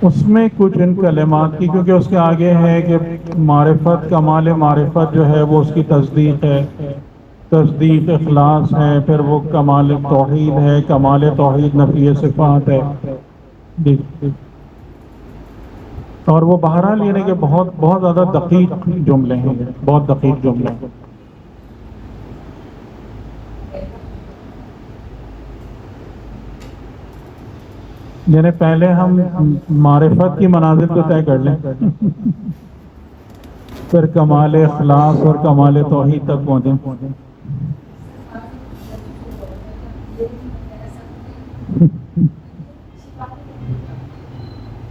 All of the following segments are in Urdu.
اس میں کچھ ان کلمات کی، کیونکہ اس کے آگے ہے کہ معرفت، کمال معرفت جو ہے وہ اس کی تصدیق ہے، تصدیق اخلاص ہے، پھر وہ کمال توحید ہے، کمال توحید نفی صفات ہے. جی. اور وہ بہرحال یعنی کہ بہت بہت زیادہ دقیق جملے ہیں، بہت دقیق جملے ہیں. یعنی پہلے ہم معرفت کی منازل کو طے کر لیں، پھر کمال اخلاص اور کمال توحید تک پہنچیں.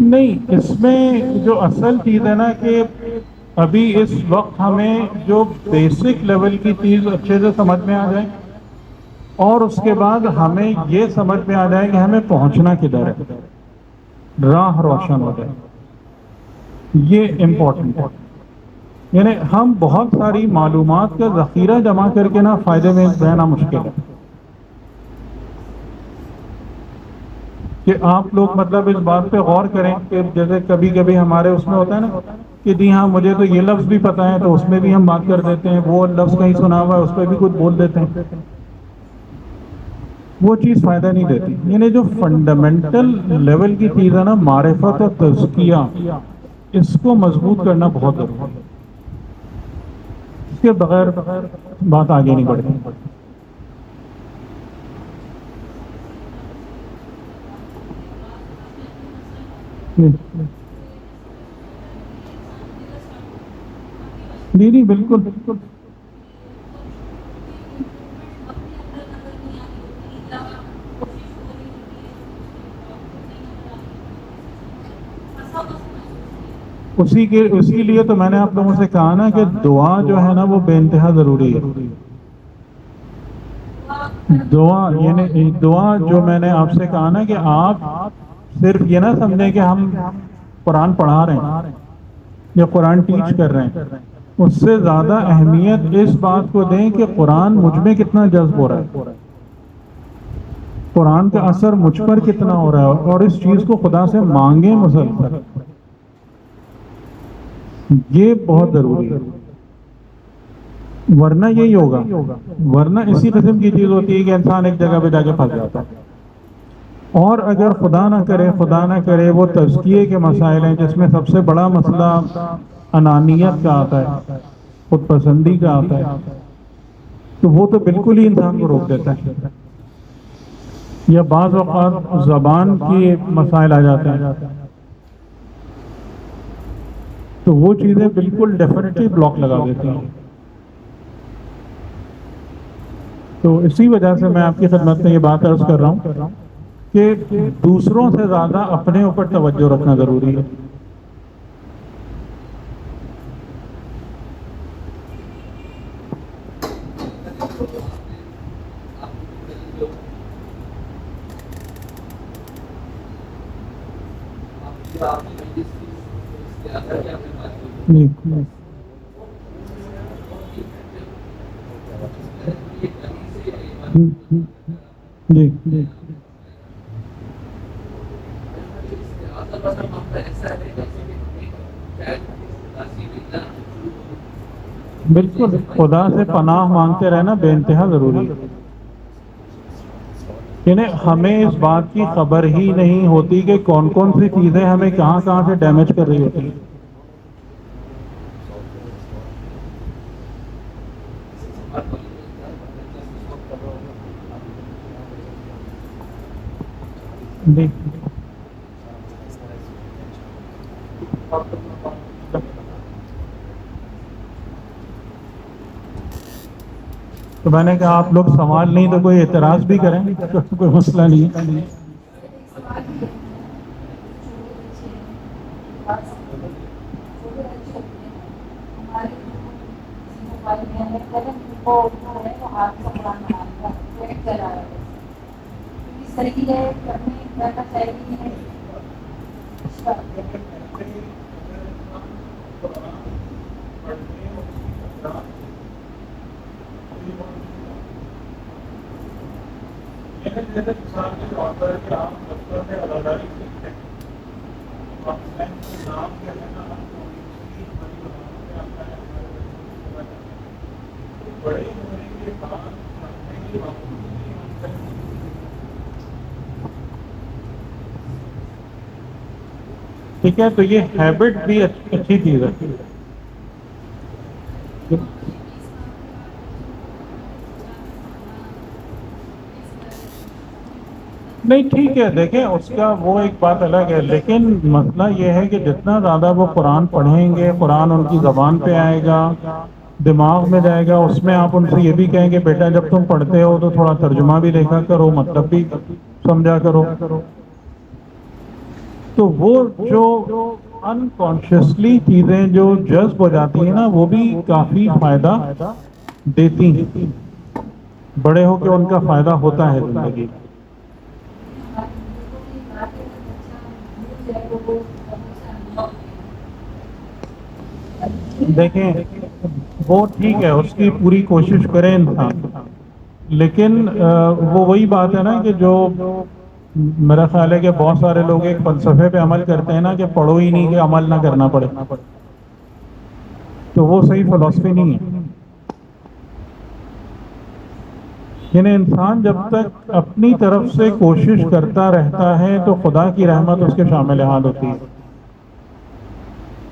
نہیں، اس میں جو اصل چیز ہے نا کہ ابھی اس وقت ہمیں جو بیسک لیول کی چیز اچھے سے سمجھ میں آ جائے، اور اس کے بعد ہمیں یہ سمجھ میں آ جائے کہ ہمیں پہنچنا کدھر ہے، راہ روشن ہو جائے. یہ امپورٹنٹ ہے. یعنی ہم بہت ساری معلومات کا ذخیرہ جمع کر کے نا فائدے میں رہنا مشکل ہے. کہ آپ لوگ مطلب اس بات پہ غور کریں کہ جیسے کبھی کبھی ہمارے اس میں ہوتا ہے نا کہ جی ہاں مجھے تو یہ لفظ بھی پتہ ہے، تو اس میں بھی ہم بات کر دیتے ہیں، وہ لفظ کہیں سنا ہوا ہے اس پہ بھی کچھ بول دیتے ہیں. وہ چیز فائدہ نہیں دیتی. یعنی جو فنڈامنٹل لیول کی چیز ہے نا، معرفت اور تزکیہ، اس کو مضبوط کرنا بہت ضروری ہے. اس کے بغیر بات آگے نہیں بڑھتی. جی جی بالکل بالکل. اسی لیے تو میں نے آپ لوگوں سے کہا نا کہ دعا جو ہے نا وہ بے انتہا ضروری ہے. دعا یعنی دعا جو میں نے آپ سے کہا نا کہ آپ صرف یہ نہ سمجھیں کہ ہم قرآن پڑھا رہے ہیں یا قرآن ٹیچ کر رہے ہیں، اس سے زیادہ اہمیت اس بات کو دیں کہ قرآن مجھ میں کتنا جذب ہو رہا ہے، قرآن کا اثر مجھ پر کتنا ہو رہا ہے، اور اس چیز کو خدا سے مانگیں مسلسل. یہ بہت ضروری ہے. ورنہ یہی ہوگا، ورنہ اسی قسم کی چیز ہوتی ہے کہ انسان ایک جگہ پہ جا کے پھنس جاتا ہے. اور اگر خدا نہ کرے وہ تزکیے کے مسائل ہیں جس میں سب سے بڑا مسئلہ انانیت کا آتا ہے، خود پسندی کا آتا ہے، تو وہ تو بالکل ہی انسان کو روک دیتا ہے. یا بعض اوقات زبان کی مسائل آ جاتے ہیں، تو وہ چیزیں بالکل ڈیفینیٹلی بلاک لگا دیتی ہیں. تو اسی وجہ سے میں آپ کی خدمت میں یہ بات عرض کر رہا ہوں کہ دوسروں سے زیادہ اپنے اوپر توجہ رکھنا ضروری ہے. جی جی جی بالکل. خدا سے پناہ مانگتے رہنا بے انتہا ضروری ہے. یعنی ہمیں اس بات کی خبر ہی نہیں ہوتی کہ کون کون سی چیزیں ہمیں کہاں کہاں سے ڈیمیج کر رہی ہوتی ہیں. جی تو میں نے کہا آپ لوگ سوال نہیں تو کوئی اعتراض بھی کریں، کوئی مسئلہ نہیں ہے. ٹھیک ہے، تو یہ ہیبٹ بھی اچھی چیز ہے. نہیں ٹھیک ہے، دیکھیں اس کا وہ ایک بات الگ ہے، لیکن مسئلہ یہ ہے کہ جتنا زیادہ وہ قرآن پڑھیں گے، قرآن ان کی زبان پہ آئے گا، دماغ میں جائے گا، اس میں آپ ان سے یہ بھی کہیں گے بیٹا جب تم پڑھتے ہو تو تھوڑا ترجمہ بھی دیکھا کرو، مطلب بھی سمجھا کرو، تو وہ جو انکانشیسلی چیزیں جو جذب ہو جاتی ہیں نا، وہ بھی کافی فائدہ دیتی ہیں. بڑے ہو کے ان کا فائدہ ہوتا ہے زندگی. دیکھیں وہ ٹھیک ہے، اس کی پوری کوشش کرے انسان، لیکن وہ وہی بات ہے نا کہ جو میرا خیال ہے کہ بہت سارے لوگ ایک فلسفے پہ عمل کرتے ہیں نا کہ پڑھو ہی نہیں کہ عمل نہ کرنا پڑے، تو وہ صحیح فلسفی نہیں ہے. یعنی انسان جب تک اپنی طرف سے کوشش کرتا رہتا ہے تو خدا کی رحمت اس کے شامل حال ہوتی ہے.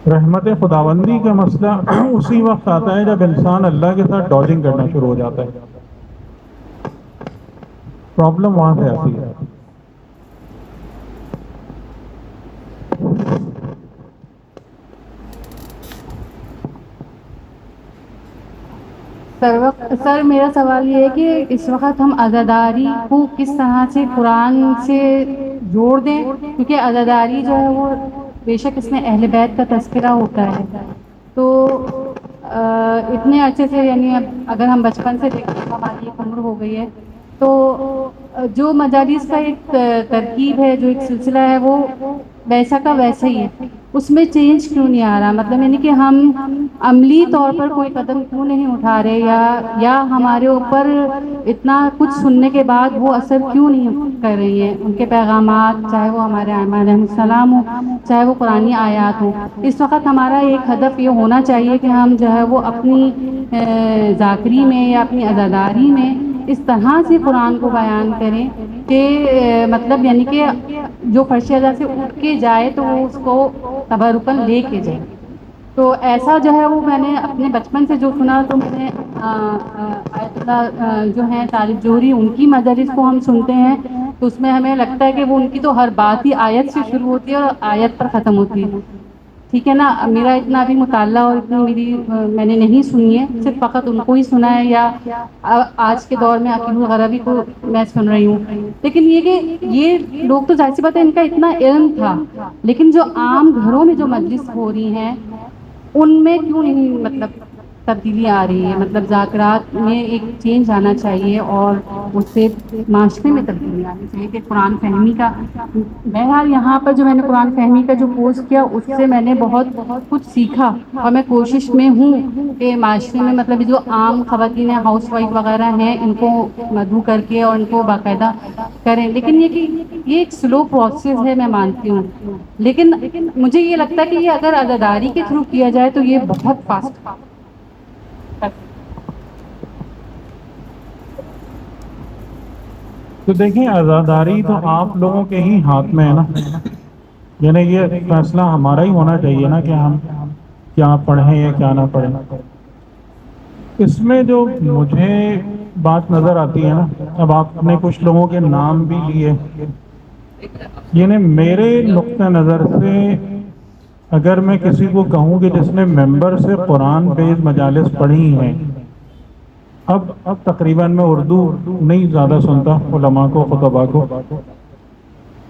رحمت خداوندی کا مسئلہ اسی وقت آتا ہے جب انسان اللہ کے ساتھ ڈاجنگ کرنا شروع ہو جاتا ہے. پرابلم وہاں سے آتی ہے. سر میرا سوال یہ ہے کہ اس وقت ہم عزاداری کو کس طرح سے قرآن سے جوڑ دیں، کیونکہ عزاداری جو ہے وہ بے شک اس میں اہل بیت کا تذکرہ ہوتا ہے، تو اتنے عرصے سے، یعنی اب اگر ہم بچپن سے دیکھیں ہماری ایک عمر ہو گئی ہے، تو جو مجالس کا ایک ترکیب ہے، جو ایک سلسلہ ہے، وہ ویسا کا ویسا ہی ہے. اس میں چینج کیوں نہیں آ رہا؟ مطلب یعنی کہ ہم عملی طور پر کوئی قدم کیوں نہیں اٹھا رہے، یا ہمارے اوپر اتنا کچھ سننے کے بعد وہ اثر کیوں نہیں کر رہی ہیں ان کے پیغامات، چاہے وہ ہمارے ائمہ علیہ السلام ہوں، چاہے وہ قرآنی آیات ہوں. اس وقت ہمارا ایک ہدف یہ ہونا چاہیے کہ ہم جو ہے وہ اپنی ذاکری میں یا اپنی عزاداری میں اس طرح سے قرآن کو بیان کریں کہ مطلب یعنی کہ جو فرش ادا سے اٹھ کے جائے تو وہ اس کو تبرکن لے کے جائے. تو ایسا جو ہے وہ میں نے اپنے بچپن سے جو سنا، تو میں نے آیت اللہ جو ہیں طالب جوہری، ان کی مجالس کو ہم سنتے ہیں تو اس میں ہمیں لگتا ہے کہ وہ ان کی تو ہر بات ہی آیت سے شروع ہوتی ہے اور آیت پر ختم ہوتی ہے. ٹھیک ہے نا، میرا اتنا بھی مطالعہ اور اتنی میں نے نہیں سنی ہے، صرف فقط ان کو ہی سنا ہے، یا آج کے دور میں عقیل الغربی کو میں سن رہی ہوں. لیکن یہ کہ یہ لوگ تو ظاہر سی بات ہے ان کا اتنا علم تھا، لیکن جو عام گھروں میں جو مجلس ہو رہی ہیں ان میں کیوں نہیں مطلب تبدیلی آ رہی ہے؟ مطلب ذاکرات میں ایک چینج آنا چاہیے اور اس سے معاشرے میں تبدیلی آنی چاہیے کہ قرآن فہمی کا. بہرحال یہاں پر جو میں نے قرآن فہمی کا جو کورس کیا، اس سے میں نے بہت کچھ سیکھا، اور میں کوشش میں ہوں کہ معاشرے میں مطلب جو عام خواتین ہاؤس وائف وغیرہ ہیں ان کو مدعو کر کے اور ان کو باقاعدہ کریں. لیکن یہ کہ یہ ایک سلو پروسیس ہے، میں مانتی ہوں، لیکن مجھے یہ لگتا ہے کہ یہ اگر عزاداری کے تھرو کیا جائے تو یہ بہت فاسٹ. تو دیکھیں عزاداری تو آپ لوگوں کے ہی ہاتھ میں ہے نا، یعنی یہ فیصلہ ہمارا ہی ہونا چاہیے نا کہ ہم کیا پڑھیں یا کیا نہ پڑھیں. اس میں جو مجھے بات نظر آتی ہے نا، اب آپ نے کچھ لوگوں کے نام بھی لیے، یعنی میرے نقطہ نظر سے اگر میں کسی کو کہوں کہ جس نے ممبر سے قرآن بیز مجالس پڑھی ہیں، اب تقریباً میں اردو نہیں زیادہ سنتا علماء کو، خطباء کو،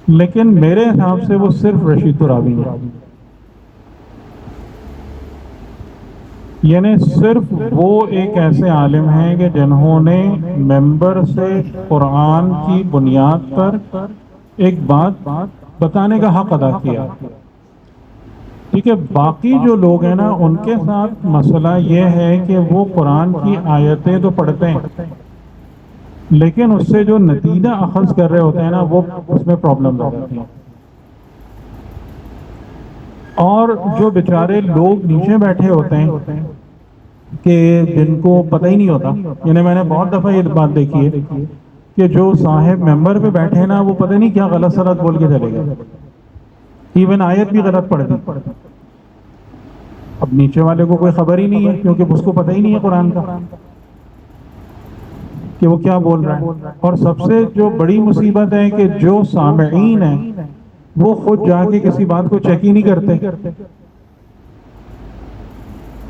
لیکن میرے حساب سے وہ صرف رشید ترابی ہے. یعنی صرف وہ ایک ایسے عالم ہیں کہ جنہوں نے ممبر سے قرآن کی بنیاد پر ایک بات بتانے کا حق ادا کیا. ٹھیک ہے، باقی جو لوگ ہیں نا ان کے ساتھ مسئلہ یہ ہے کہ وہ قرآن کی آیتیں تو پڑھتے ہیں، لیکن اس سے جو نتیجہ اخذ کر رہے ہوتے ہیں نا، وہ اس میں پرابلم ہو جاتی ہیں. اور جو بیچارے لوگ نیچے بیٹھے ہوتے ہیں کہ جن کو پتہ ہی نہیں ہوتا، یعنی میں نے بہت دفعہ یہ بات دیکھی ہے کہ جو صاحب ممبر پہ بیٹھے ہیں نا، وہ پتہ نہیں کیا غلط سلط بول کے چلے گئے، ایون آیت بھی غلط پڑھ دی. اب نیچے والے کو کوئی خبر ہی نہیں ہے، کیونکہ اس کو پتہ ہی نہیں ہے قرآن کا کہ وہ کیا بول رہا ہے. اور سب سے جو بڑی مصیبت ہے کہ جو سامعین ہیں وہ خود جا کے کسی بات کو چیک ہی نہیں کرتے.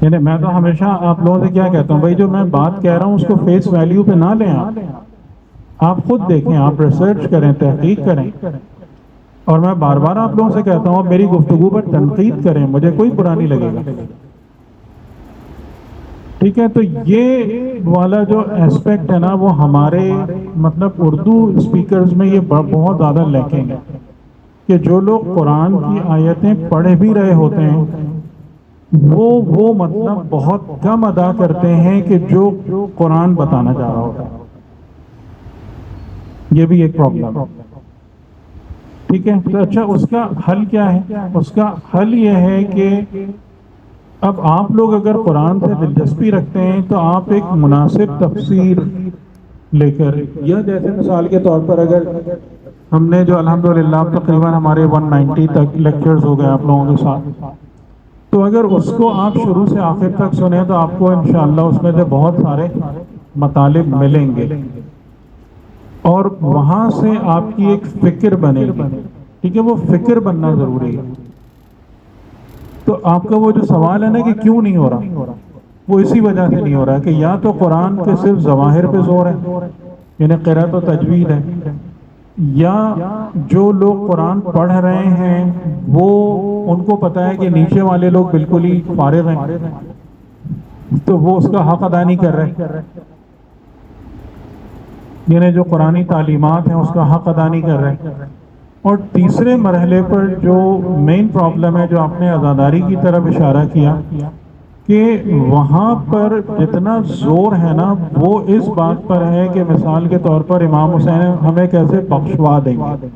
یعنی میں تو ہمیشہ آپ لوگوں سے کیا کہتا ہوں، بھائی جو میں بات کہہ رہا ہوں اس کو فیس ویلیو پہ نہ لیں، آپ خود دیکھیں، آپ ریسرچ کریں، تحقیق کریں. اور میں بار بار آپ لوگوں سے کہتا ہوں میری گفتگو پر تنقید کریں، مجھے کوئی برا نہیں لگے گا. ٹھیک ہے، تو یہ والا جو ایسپیکٹ ہے نا، وہ ہمارے مطلب اردو اسپیکرز میں یہ بہت زیادہ لیکنگ ہے کہ جو لوگ قرآن کی آیتیں پڑھ بھی رہے ہوتے ہیں وہ مطلب بہت کم ادا کرتے ہیں کہ جو قرآن بتانا چاہ رہا ہوتا ہے. یہ بھی ایک پرابلم ہے. ٹھیک ہے، تو اچھا اس کا حل کیا ہے؟ اس کا حل یہ ہے کہ اب آپ لوگ اگر قرآن سے دلچسپی رکھتے ہیں تو آپ ایک مناسب تفسیر لے کر، یا جیسے مثال کے طور پر اگر ہم نے جو الحمدللہ اب تقریباً ہمارے 190 تک لیکچرز ہو گئے آپ لوگوں کے ساتھ، تو اگر اس کو آپ شروع سے آخر تک سنیں تو آپ کو انشاءاللہ اس میں سے بہت سارے مطالب ملیں گے اور وہاں سے آپ کی ایک فکر بنے گی. ٹھیک ہے، وہ فکر بننا ضروری ہے. تو آپ کا وہ جو سوال ہے نا کہ کیوں نہیں ہو رہا، وہ اسی وجہ سے نہیں ہو رہا کہ یا تو قرآن کے صرف ظواہر پہ زور ہے، یعنی قرأت و تجوید ہے، یا جو لوگ قرآن پڑھ رہے ہیں وہ ان کو پتہ ہے کہ نیچے والے لوگ بالکل ہی فارغ ہیں، تو وہ اس کا حق ادا نہیں کر رہے، یعنی جو قرآنی تعلیمات ہیں اس کا حق ادا نہیں کر رہے. اور تیسرے مرحلے پر جو مین پرابلم ہے، جو آپ نے عزاداری کی طرف اشارہ کیا، کہ وہاں پر جتنا زور ہے نا وہ اس بات پر ہے کہ مثال کے طور پر امام حسین ہمیں کیسے بخشوا دیں گے.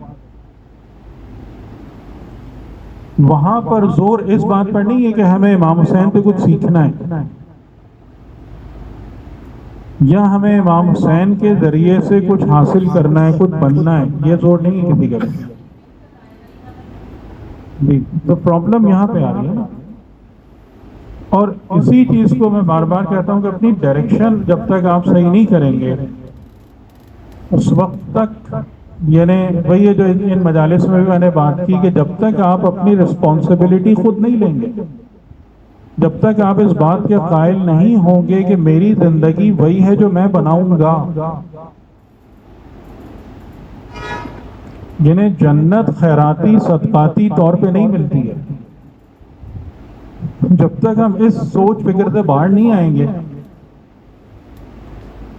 وہاں پر زور اس بات پر نہیں ہے کہ ہمیں امام حسین سے کچھ سیکھنا ہے یا ہمیں امام حسین کے ذریعے سے کچھ حاصل کرنا ہے، کچھ بننا ہے. یہ زور نہیں ہے کسی کا. جی، تو پرابلم یہاں پہ آ رہی ہے نا. اور اسی چیز کو میں بار بار کہتا ہوں کہ اپنی ڈائریکشن جب تک آپ صحیح نہیں کریں گے اس وقت تک، یعنی وہی جو ان مجالس میں بھی میں نے بات کی کہ جب تک آپ اپنی رسپانسبلٹی خود نہیں لیں گے، جب تک آپ اس بات کے قائل نہیں ہوں گے کہ میری زندگی وہی ہے جو میں بناؤں گا، یعنی جنت خیراتی صدقاتی طور پہ نہیں ملتی ہے، جب تک ہم اس سوچ فکر سے باہر نہیں آئیں گے.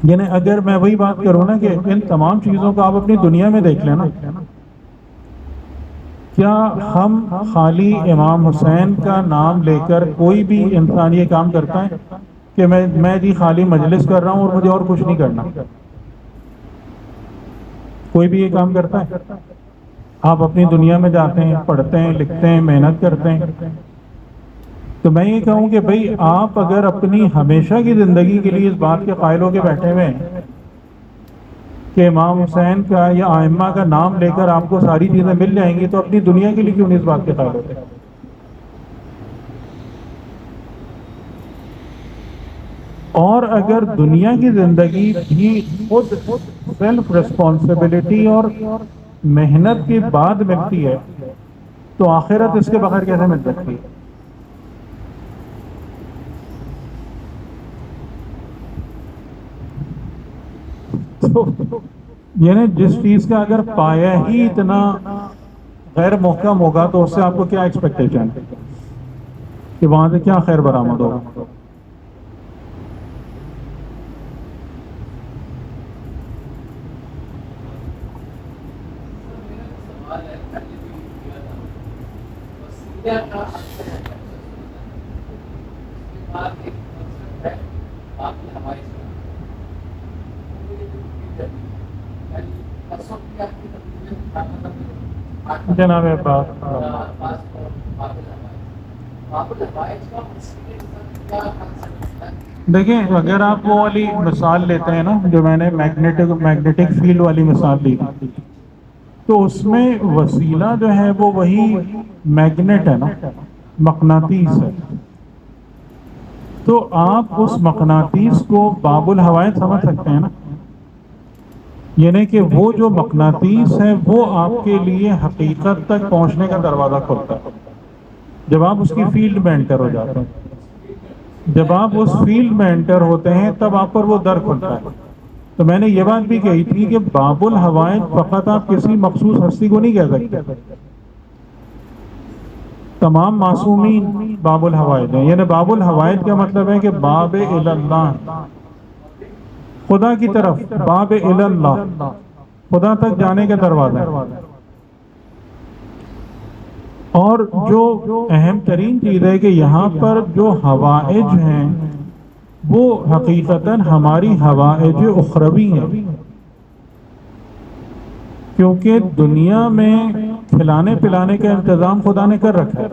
یعنی اگر میں وہی بات کروں نا کہ ان تمام چیزوں کو آپ اپنی دنیا میں دیکھ لیں نا، کیا ہم خالی امام حسین کا نام لے کر کوئی بھی انسان یہ کام کرتا ہے کہ میں جی خالی مجلس کر رہا ہوں اور مجھے اور کچھ نہیں کرنا؟ کوئی بھی یہ کام کرتا ہے؟ آپ اپنی دنیا میں جاتے ہیں، پڑھتے ہیں، لکھتے ہیں، محنت کرتے ہیں. تو میں یہ کہوں کہ بھئی آپ اگر اپنی ہمیشہ کی زندگی کے لیے اس بات کے قائل ہو کے بیٹھے ہوئے ہیں کہ امام حسین کا یا ائمہ کا نام لے کر آپ کو ساری چیزیں مل جائیں گی، تو اپنی دنیا کے لیے کیوں نہیں اس بات کے قائل ہوتے؟ اور اگر دنیا کی زندگی بھی خود سیلف ریسپانسبلٹی اور محنت کے بعد ملتی ہے تو آخرت اس کے بغیر کیسے مل سکتی ہے؟ یعنی جس چیز کا اگر پایا ہی اتنا غیر محکم ہوگا تو اس سے آپ کو کیا ایکسپیکٹیشن ہے کہ وہاں سے کیا خیر برآمد ہوگا؟ جناب عباس دیکھیں اگر آپ وہ والی مثال لیتے ہیں نا جو میں نے میگنیٹک فیلڈ والی مثال دی تھی، تو اس میں وسیلہ جو ہے وہ وہی میگنیٹ ہے نا، مقناطیس ہے. تو آپ اس مقناطیس کو باب الحوائج سمجھ سکتے ہیں نا، یعنی کہ وہ جو مقناطیس ہے وہ آپ کے لیے حقیقت تک پہنچنے کا دروازہ کھولتا ہے جب آپ اس کی فیلڈ میں انٹر ہو جاتے ہیں. جب آپ اس فیلڈ میں انٹر ہوتے ہیں تب آپ پر وہ در کھلتا ہے. تو میں نے یہ بات بھی کہی تھی کہ باب الحوائج فقط آپ کسی مخصوص ہستی کو نہیں کہہ سکتے، تمام معصومین باب الحوائج ہیں. یعنی باب الحوائج کا مطلب ہے کہ باب اللہ، خدا کی طرف، باب اللہ، خدا تک جانے کا دروازہ ہے. اور جو اہم ترین چیز ہے کہ یہاں پر جو حوائج ہیں وہ حقیقتاً ہماری حوائج اخروی ہیں، کیونکہ دنیا میں کھلانے پلانے کا انتظام خدا نے کر رکھا ہے.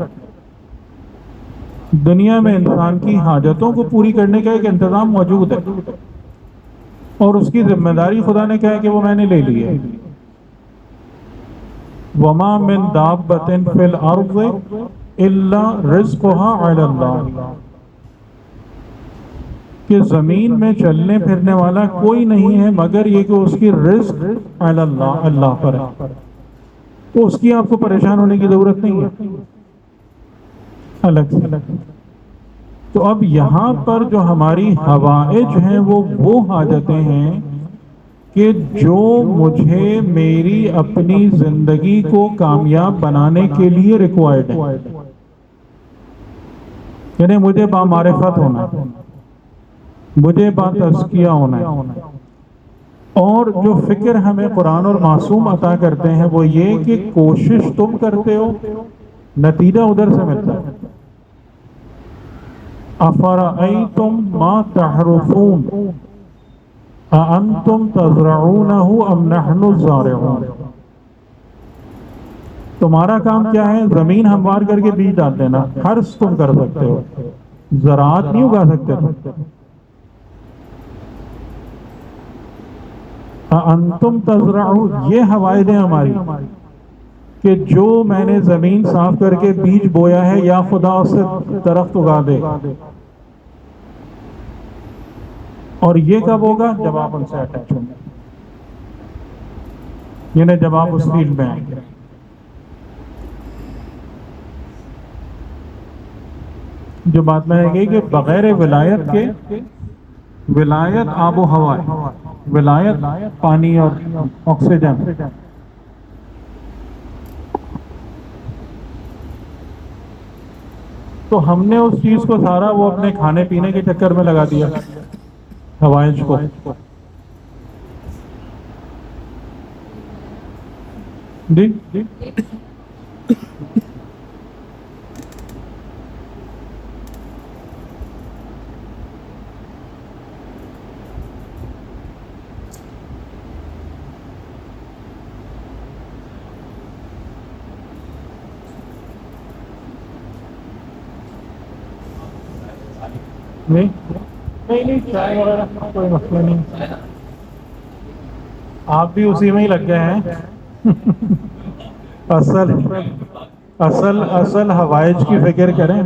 دنیا میں انسان کی حاجتوں کو پوری کرنے کا ایک انتظام موجود ہے، اور اس کی ذمہ داری خدا نے کہا ہے کہ وہ میں نے لے لی ہے. وَمَا مِن دَابَّةٍ فِي الْأَرْضِ إِلَّا رِزْقُهَا عَلَى اللَّهِ، کہ زمین میں چلنے پھرنے والا کوئی نہیں ہے مگر یہ کہ اس کی رزق علی اللہ، اللہ پر ہے. تو اس کی آپ کو پریشان ہونے کی ضرورت نہیں ہے الگ سے. تو اب یہاں پر جو ہماری حوائج ہیں وہ حاجتیں ہیں کہ جو مجھے میری اپنی زندگی کو کامیاب بنانے کے لیے ریکوائرڈ ہے. یعنی مجھے بامعرفت ہونا ہے، مجھے باتزکیہ ہونا ہے. اور جو فکر ہمیں قرآن اور معصوم عطا کرتے ہیں وہ یہ کہ کوشش تم کرتے ہو، نتیجہ ادھر سے ملتا ہے. أَفَرَأَيْتُمْ مَا تَحْرُثُونَ أَأَنْتُمْ تَزْرَعُونَهُ أَمْ نَحْنُ الزَّارِعُونَ. تمہارا کام کیا ہے؟ زمین ہموار کر کے بیج ڈال دینا. حرث تم کر سکتے ہو، زراعت نہیں اگا سکتے تم. انتم تزرعون، یہ حوائج ہیں ہماری کہ جو میں نے زمین صاف کر کے بیج بویا ہے یا خدا اس سے درخت اگا دے. اور یہ کب ہوگا؟ جب آپ ان سے اٹیچ ہوں گے، یعنی جب آپ اس فیلڈ میں آئیں گے. جو بات میں نے کہی کہ بغیر ولایت کے، ولایت آب و ہوا ہے، ولایت پانی اور آکسیجن. تو ہم نے اس چیز کو سارا وہ اپنے کھانے پینے کے چکر میں لگا دیا، حوائج کو. جی نہیں چائے وغیرہ کوئی مسئلہ نہیں. آپ بھی اسی میں ہی لگ گئے ہیں. اصل حوائج کی فکر کریں.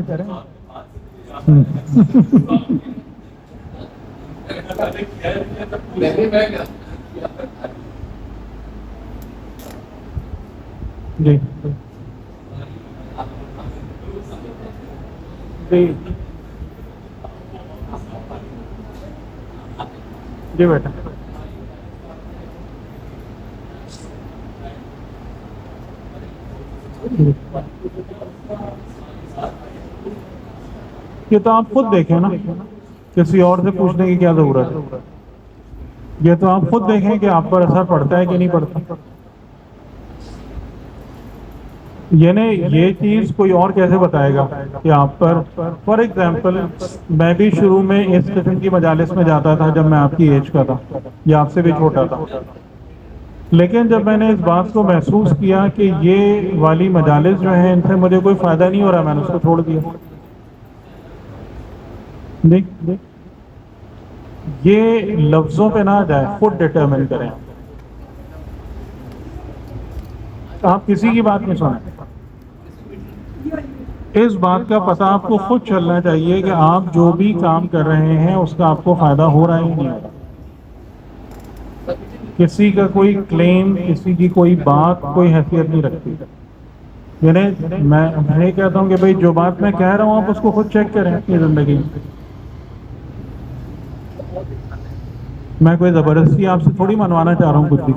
جی جی جی بیٹا. یہ تو آپ خود دیکھیں نا، کسی اور سے پوچھنے کی کیا ضرورت ہے. یہ تو آپ خود دیکھیں کہ آپ پر اثر پڑتا ہے کہ نہیں پڑتا. یعنی یہ چیز کوئی اور کیسے بتائے گا کہ آپ پر. فار ایگزامپل میں بھی شروع میں اس قسم کی مجالس میں جاتا تھا جب میں آپ کی ایج کا تھا یا آپ سے بھی چھوٹا تھا، لیکن جب میں نے اس بات کو محسوس کیا کہ یہ والی مجالس جو ہیں ان سے مجھے کوئی فائدہ نہیں ہو رہا، میں نے اس کو چھوڑ دیا. دیکھ یہ لفظوں پہ نہ جائے، خود ڈٹرمن کریں. آپ کسی کی بات نہیں سنیں. اس بات کا پتہ آپ کو خود چلنا چاہیے کہ آپ جو بھی کام کر رہے ہیں اس کا آپ کو فائدہ ہو رہا ہے یا نہیں ہو رہا. کسی کا کوئی کلیم، کسی کی کوئی بات کوئی حیثیت نہیں رکھتی. یعنی میں یہ کہتا ہوں کہ بھئی جو بات میں کہہ رہا ہوں آپ اس کو خود چیک کریں اپنی زندگی میں. میں کوئی زبردستی آپ سے تھوڑی منوانا چاہ رہا ہوں کچھ بھی.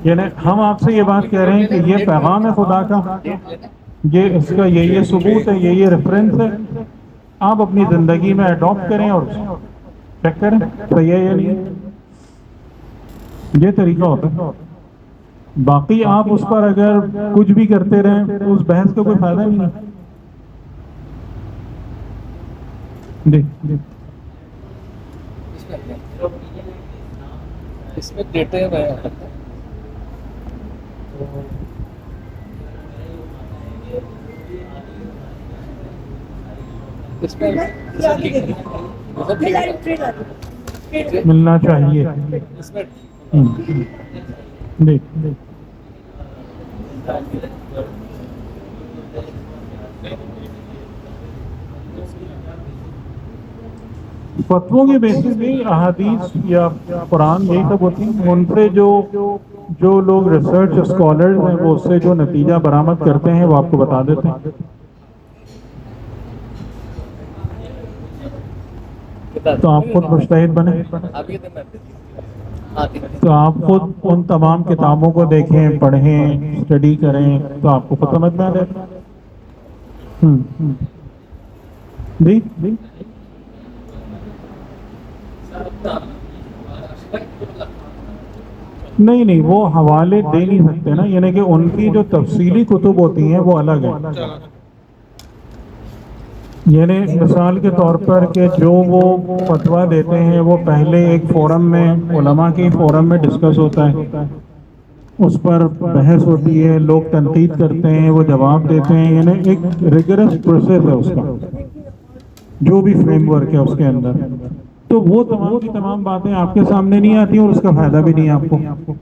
یعنی ہم آپ سے یہ بات کہہ رہے ہیں کہ یہ پیغام ہے خدا کا، یہ اس کا یہ ثبوت ہے، یہ ریفرنس ہے، آپ اپنی زندگی میں اڈاپٹ کریں اور چیک کریں صحیح ہے یا نہیں. یہ طریقہ ہوتا ہے. باقی آپ اس پر اگر کچھ بھی کرتے رہیں تو اس بحث کا کوئی فائدہ نہیں ہے. اس میں ڈیٹے میں ملنا چاہیے. دیکھ فتووں کی بیسس بھی احادیث یا قرآن یہی سب ہوتی ہیں. ان سے جو لوگ ریسرچ اسکالرز ہیں وہ اس سے جو نتیجہ برآمد کرتے ہیں وہ آپ کو بتا دیتے ہیں. تو آپ خود مجتہد بنیں، تو آپ خود ان تمام کتابوں کو دیکھیں، پڑھیں، اسٹڈی کریں تو آپ کو خود سمجھ میں آ جائے. جی نہیں وہ حوالے دے نہیں سکتے نا. یعنی کہ ان کی جو تفصیلی کتب ہوتی ہیں وہ الگ ہیں. یعنی مثال کے طور پر کہ جو وہ فتویٰ دیتے ہیں وہ پہلے ایک فورم میں، علماء کے فورم میں ڈسکس ہوتا ہے، اس پر بحث ہوتی ہے، لوگ تنقید کرتے ہیں، وہ جواب دیتے ہیں. یعنی ایک ریگرس پروسیس ہے اس کا، جو بھی فریم ورک ہے اس کے اندر. تو وہ تمام کی تمام باتیں آپ کے سامنے نہیں آتی اور اس کا فائدہ بھی نہیں ہے آپ کو.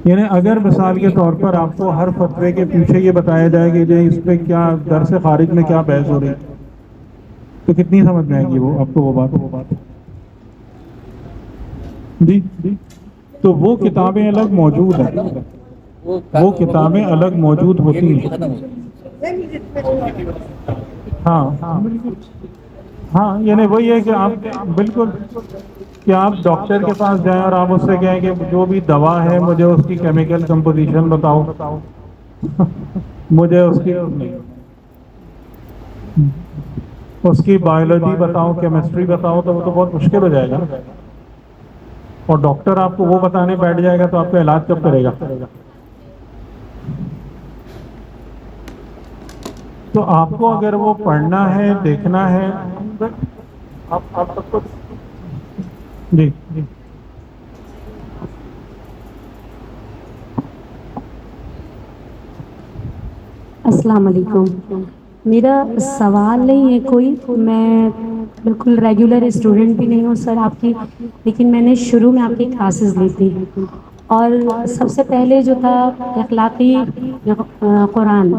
یعنی اگر مثال کے طور پر آپ کو ہر فتوے کے پیچھے یہ بتایا جائے کہ جی اس پہ کیا درس خارج میں کیا بحث ہو رہی تو کتنی سمجھ میں آئے گی وہ آپ کو وہ بات. جی تو وہ کتابیں الگ موجود ہیں، وہ کتابیں الگ موجود ہوتی ہیں. ہاں یعنی وہی ہے کہ آپ بالکل کہ آپ ڈاکٹر کے پاس جائیں اور آپ اس سے کہیں کہ جو بھی دوا ہے مجھے اس کی کیمیکل کمپوزیشن بتاؤ، مجھے اس کی بایولوجی بتاؤ، کیمسٹری بتاؤ، تو وہ تو بہت مشکل ہو جائے گا. اور ڈاکٹر آپ کو وہ بتانے بیٹھ جائے گا تو آپ کا علاج کب کرے گا؟ تو آپ کو اگر وہ پڑھنا ہے، دیکھنا ہے، آپ سب کو جی السلام علیکم. میرا سوال نہیں ہے کوئی، میں بالکل ریگولر اسٹوڈنٹ بھی نہیں ہوں سر آپ کی، لیکن میں نے شروع میں آپ کی کلاسز لی تھی اور سب سے پہلے جو تھا اخلاقی قرآن،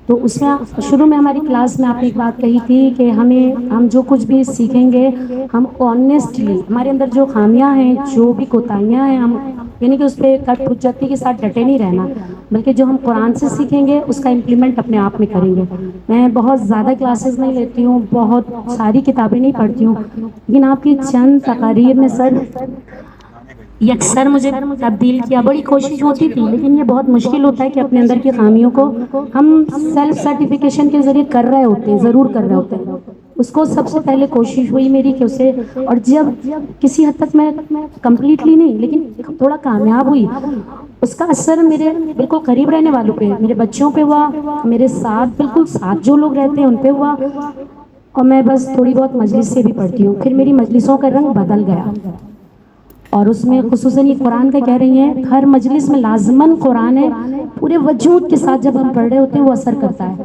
تو اس میں شروع میں ہماری کلاس میں آپ نے ایک بات کہی تھی کہ ہم جو کچھ بھی سیکھیں گے ہم آنیسٹلی، ہمارے اندر جو خامیاں ہیں، جو بھی کوتاہیاں ہیں، ہم یعنی کہ اس پہ کٹ حجتی کے ساتھ ڈٹے نہیں رہنا، بلکہ جو ہم قرآن سے سیکھیں گے اس کا امپلیمنٹ اپنے آپ میں کریں گے. میں بہت زیادہ کلاسز نہیں لیتی ہوں، بہت ساری کتابیں نہیں پڑھتی ہوں، لیکن آپ کی چند تقاریر نے سر یکسر مجھے تبدیل کیا. بڑی کوشش ہوتی تھی لیکن یہ بہت مشکل ہوتا ہے کہ اپنے اندر کی خامیوں کو ہم سیلف سرٹیفیکیشن کے ذریعے کر رہے ہوتے ہیں، ضرور کر رہے ہوتے ہیں. اس کو سب سے پہلے کوشش ہوئی میری کہ اسے، اور جب کسی حد تک میں کمپلیٹلی نہیں لیکن تھوڑا کامیاب ہوئی، اس کا اثر میرے بالکل قریب رہنے والوں پہ، میرے بچوں پہ ہوا، میرے ساتھ بالکل ساتھ جو لوگ رہتے ہیں ان پہ ہوا. اور میں بس تھوڑی بہت مجلس سے بھی پڑھتی ہوں، پھر میری مجلسوں کا رنگ بدل گیا. اور اس میں خصوصاً یہ قرآن کا کہہ رہی ہیں، ہر مجلس میں لازماً قرآن ہے، پورے وجود کے ساتھ جب ہم پڑھ رہے ہوتے ہیں وہ اثر کرتا ہے.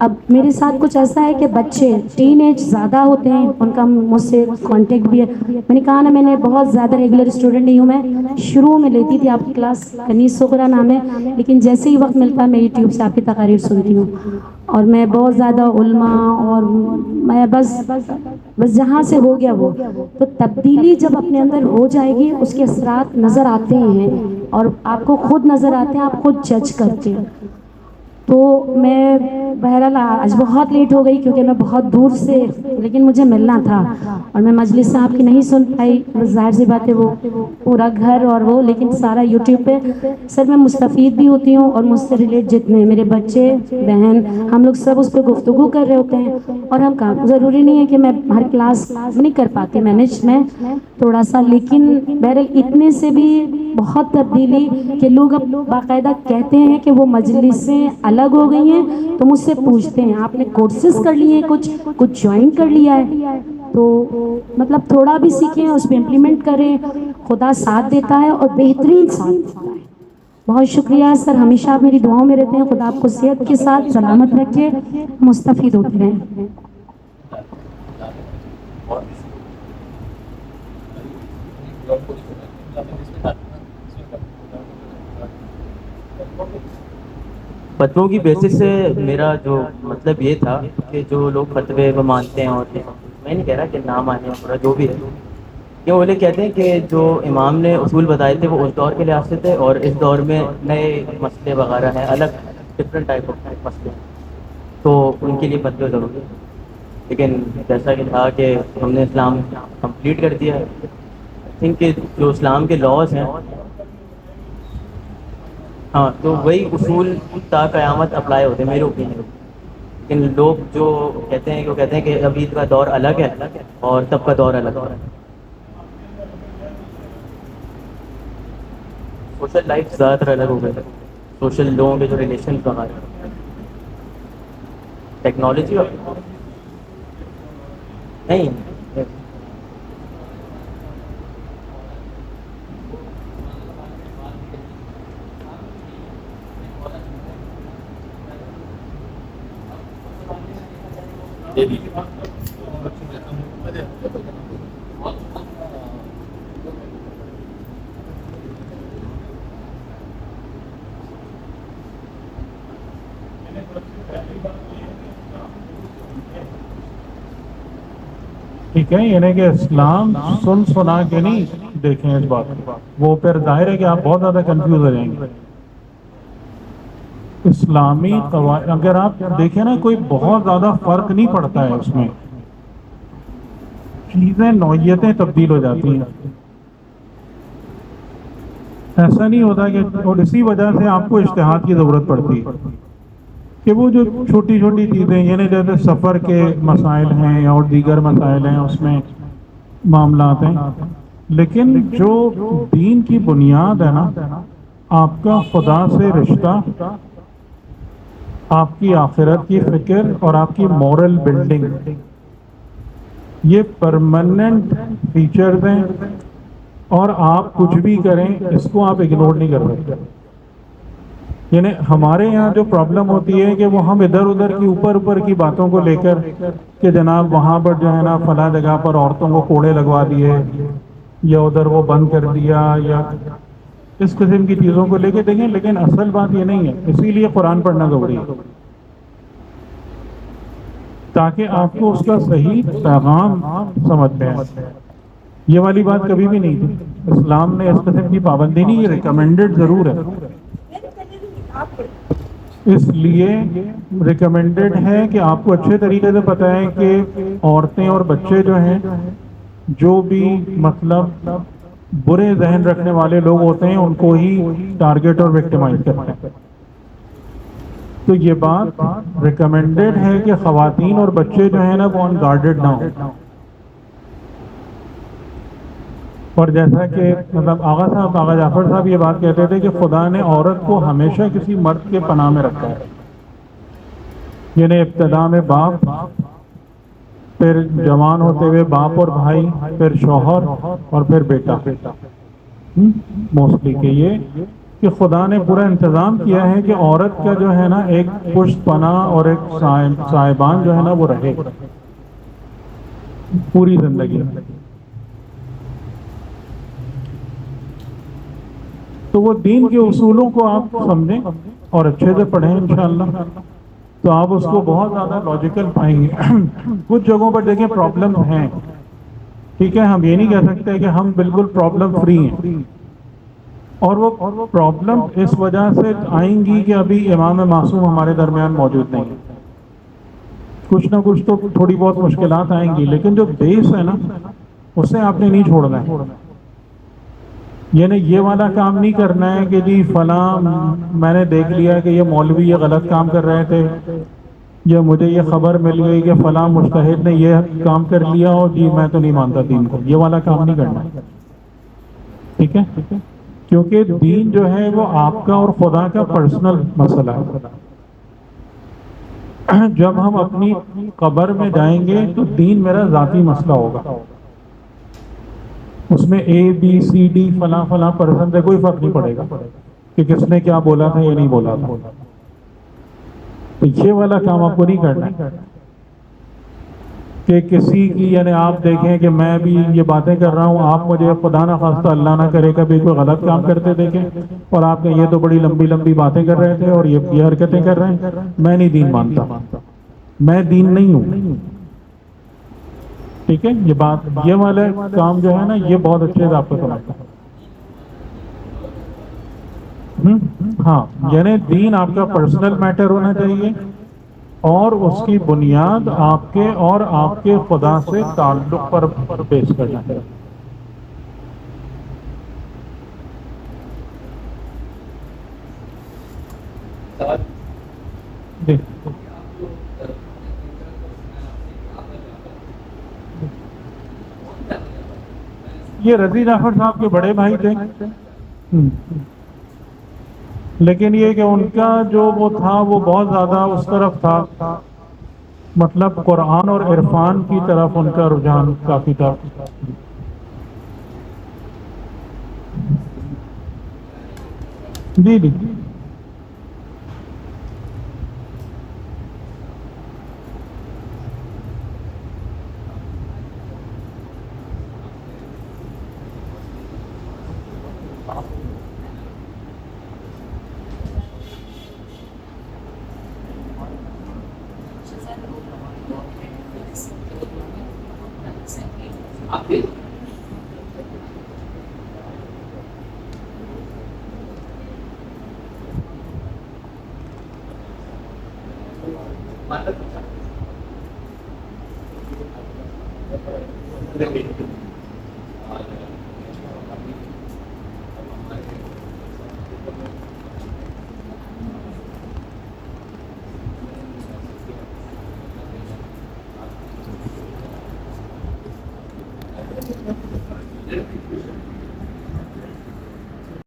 اب میرے ساتھ کچھ ایسا ہے کہ بچے ٹین ایج زیادہ ہوتے ہیں، ان کا مجھ سے کانٹیکٹ بھی ہے. میں نے کہا نا میں نے بہت زیادہ ریگولر اسٹوڈنٹ نہیں ہوں. میں شروع میں لیتی تھی آپ کی کلاس، کنیز سغرا نام ہے، لیکن جیسے ہی وقت ملتا ہے میں یوٹیوب سے آپ کی تقاریر سنتی ہوں. اور میں بہت زیادہ علماء اور میں بس جہاں سے ہو گیا وہ تو تبدیلی جب اپنے اندر ہو جائے گی اس کے اثرات نظر آتے ہیں اور آپ کو خود نظر آتے ہیں، آپ خود جج کرتے ہیں. تو میں بہرحال آج بہت لیٹ ہو گئی کیونکہ میں بہت دور سے، لیکن مجھے ملنا تھا اور میں مجلس سے آپ کی نہیں سن پائی. بس ظاہر سی بات ہے وہ پورا گھر اور وہ، لیکن سارا یوٹیوب پہ. سر میں مستفید بھی ہوتی ہوں اور مجھ سے ریلیٹ جتنے میرے بچے بہن ہم لوگ سب اس پہ گفتگو کر رہے ہوتے ہیں. اور ہم کام ضروری نہیں ہے کہ میں ہر کلاس نہیں کر پاتی مینج میں تھوڑا سا، لیکن بہرحال اتنے سے بھی بہت تبدیلی کہ لوگ اب باقاعدہ کہتے ہیں کہ وہ مجلسیں الگ ہو گئی ہیں. تو مجھ سے پوچھتے ہیں آپ نے کورسز کر لیے ہیں، کچھ جوائن کر لیا ہے؟ تو مطلب تھوڑا بھی سیکھیں، اس پہ امپلیمنٹ کریں. خدا ساتھ دیتا ہے اور بہترین ساتھ دیتا ہے. بہت شکریہ سر، ہمیشہ آپ میری دعاؤں میں رہتے ہیں. خدا آپ کو صحت کے ساتھ سلامت رکھے، مستفید ہوتے رہیں. فتووں کی بیسس سے میرا جو مطلب یہ تھا کہ جو لوگ فتوے کو مانتے ہیں، اور میں نہیں کہہ رہا کہ نہ مانے پورا جو بھی ہے، کہ وہ لوگ کہتے ہیں کہ جو امام نے اصول بتائے تھے وہ اس دور کے لحاظ سے تھے، اور اس دور میں نئے مسئلے وغیرہ ہیں، الگ ڈفرینٹ ٹائپ آف مسئلے ہیں، تو ان کے لیے فتوے ضروری ہے. لیکن جیسا کہ تھا کہ ہم نے اسلام کمپلیٹ کر دیا ہے. آئی تھنک کہ جو اسلام کے لاز ہیں، ہاں، تو وہی اصول تا قیامت اپلائی ہوتے ہیں میرے اوپینین. لیکن لوگ جو کہتے ہیں وہ کہتے ہیں کہ ابھی کا دور الگ ہے اور تب کا دور الگ ہے. سوشل لائف زیادہ تر الگ ہو گئے، سوشل لوگوں کے جو ریلیشن وغیرہ، ٹیکنالوجی نہیں. ٹھیک ہے، یعنی کہ اسلام سن سنا کے نہیں دیکھیں اس بات کو، وہ پھر ظاہر ہے کہ آپ بہت زیادہ کنفیوز ہو جائیں گے. اسلامی قواعد اگر آپ دیکھیں نا، کوئی بہت زیادہ فرق نہیں پڑتا ہے اس میں، چیزیں نوعیتیں تبدیل ہو جاتی ہیں. ایسا نہیں ہوتا کہ، اور اسی وجہ سے آپ کو اجتہاد کی ضرورت پڑتی ہے کہ وہ جو چھوٹی چھوٹی چیزیں، یعنی جیسے سفر کے مسائل ہیں اور دیگر مسائل ہیں، اس میں معاملات ہیں. لیکن جو دین کی بنیاد ہے نا، آپ کا خدا سے رشتہ، آپ کی آخرت کی فکر اور آپ کی مورل بلڈنگ، یہ پرماننٹ فیچرز ہیں. اور آپ کچھ بھی کریں اس کو آپ اگنور نہیں کر سکتے. یعنی ہمارے یہاں جو پرابلم ہوتی ہے کہ وہ ہم ادھر ادھر کی اوپر کی باتوں کو لے کر کہ جناب وہاں پر جو ہے نا فلاں جگہ پر عورتوں کو کوڑے لگوا دیے، یا ادھر وہ بند کر دیا، یا اس قسم کی چیزوں کو لے کے دیکھیں. لیکن اصل بات یہ نہیں ہے. اسی لیے قرآن پڑھنا ضروری ہے، تاکہ آپ کو اس کا صحیح پیغام سمجھ میں آئے. یہ والی بات کبھی بھی نہیں تھی. اسلام نے اس قسم کی پابندی نہیں، یہ ریکمینڈڈ ضرور ہے. اس لیے ریکمینڈڈ ہے کہ آپ کو اچھے طریقے سے پتہ ہے کہ عورتیں اور بچے جو ہیں، جو بھی مطلب برے ذہن رکھنے والے لوگ ہوتے ہیں، ان کو ہی ٹارگٹ اور وکٹمائز کرتے ہیں. تو یہ بات ریکمینڈڈ ہے کہ خواتین اور بچے جو ہیں نا وہ ان گارڈڈ نہ ہوں. اور جیسا کہ مطلب آغا جعفر صاحب یہ بات کہتے تھے کہ خدا نے عورت کو ہمیشہ کسی مرد کے پناہ میں رکھا ہے. یعنی ابتدا میں باپ، پھر جوان ہوتے ہوئے باپ اور بھائی، پھر شوہر، اور پھر بیٹا. موسٹلی کہ یہ کہ خدا نے پورا انتظام کیا ہے کہ عورت کا جو ہے نا ایک پشت پناہ اور ایک صاحبان جو ہے نا وہ رہے پوری زندگی میں. تو وہ دین کے اصولوں کو آپ سمجھیں اور اچھے سے پڑھیں انشاءاللہ تو آپ اس کو بہت زیادہ لاجیکل پائیں گے. کچھ جگہوں پر دیکھیں پرابلم ہیں, ٹھیک ہے, ہم یہ نہیں کہہ سکتے کہ ہم بالکل پرابلم فری ہیں, اور وہ پرابلم اس وجہ سے آئیں گی کہ ابھی امام معصوم ہمارے درمیان موجود نہیں ہے. کچھ نہ کچھ تو تھوڑی بہت مشکلات آئیں گی, لیکن جو بیس ہے نا اسے آپ نے نہیں چھوڑنا ہے. یعنی یہ والا کام نہیں کرنا ہے کہ جی فلاں میں نے دیکھ لیا کہ یہ مولوی یہ غلط کام کر رہے تھے, یا مجھے یہ خبر مل گئی کہ فلاں مجتہد نے یہ کام کر لیا اور جی میں تو نہیں مانتا دین کو. یہ والا کام نہیں کرنا, ٹھیک ہے, کیونکہ دین جو ہے وہ آپ کا اور خدا کا پرسنل مسئلہ ہے. جب ہم اپنی قبر میں جائیں گے تو دین میرا ذاتی مسئلہ ہوگا, اس میں اے بی سی ڈی فلاں فلاں پرسن سے کوئی فرق نہیں پڑے گا کہ کس نے کیا بولا تھا یا نہیں بولا تھا. تو یہ والا کام آپ کو نہیں کرنا کہ کسی کی, یعنی آپ دیکھیں کہ میں بھی یہ باتیں کر رہا ہوں, آپ مجھے خدا نہ خواستہ اللہ نہ کرے کبھی کوئی غلط کام کرتے دیکھیں اور آپ کہ یہ تو بڑی لمبی لمبی باتیں کر رہے تھے اور یہ حرکتیں کر رہے ہیں, میں نہیں دین مانتا, میں دین نہیں ہوں. ٹھیک ہے, یہ بات, یہ والے کام جو ہے نا یہ بہت اچھے سے آپ کو سمجھتا ہے. ہاں, یعنی دین آپ کا پرسنل میٹر ہونا چاہیے اور اس کی بنیاد آپ کے اور آپ کے خدا سے تعلق پر پیش کرنا ہے. یہ رضی جعفر صاحب کے بڑے بھائی تھے, لیکن یہ کہ ان کا جو وہ تھا وہ بہت زیادہ اس طرف تھا, مطلب قرآن اور عرفان کی طرف ان کا رجحان کافی تھا. جی جی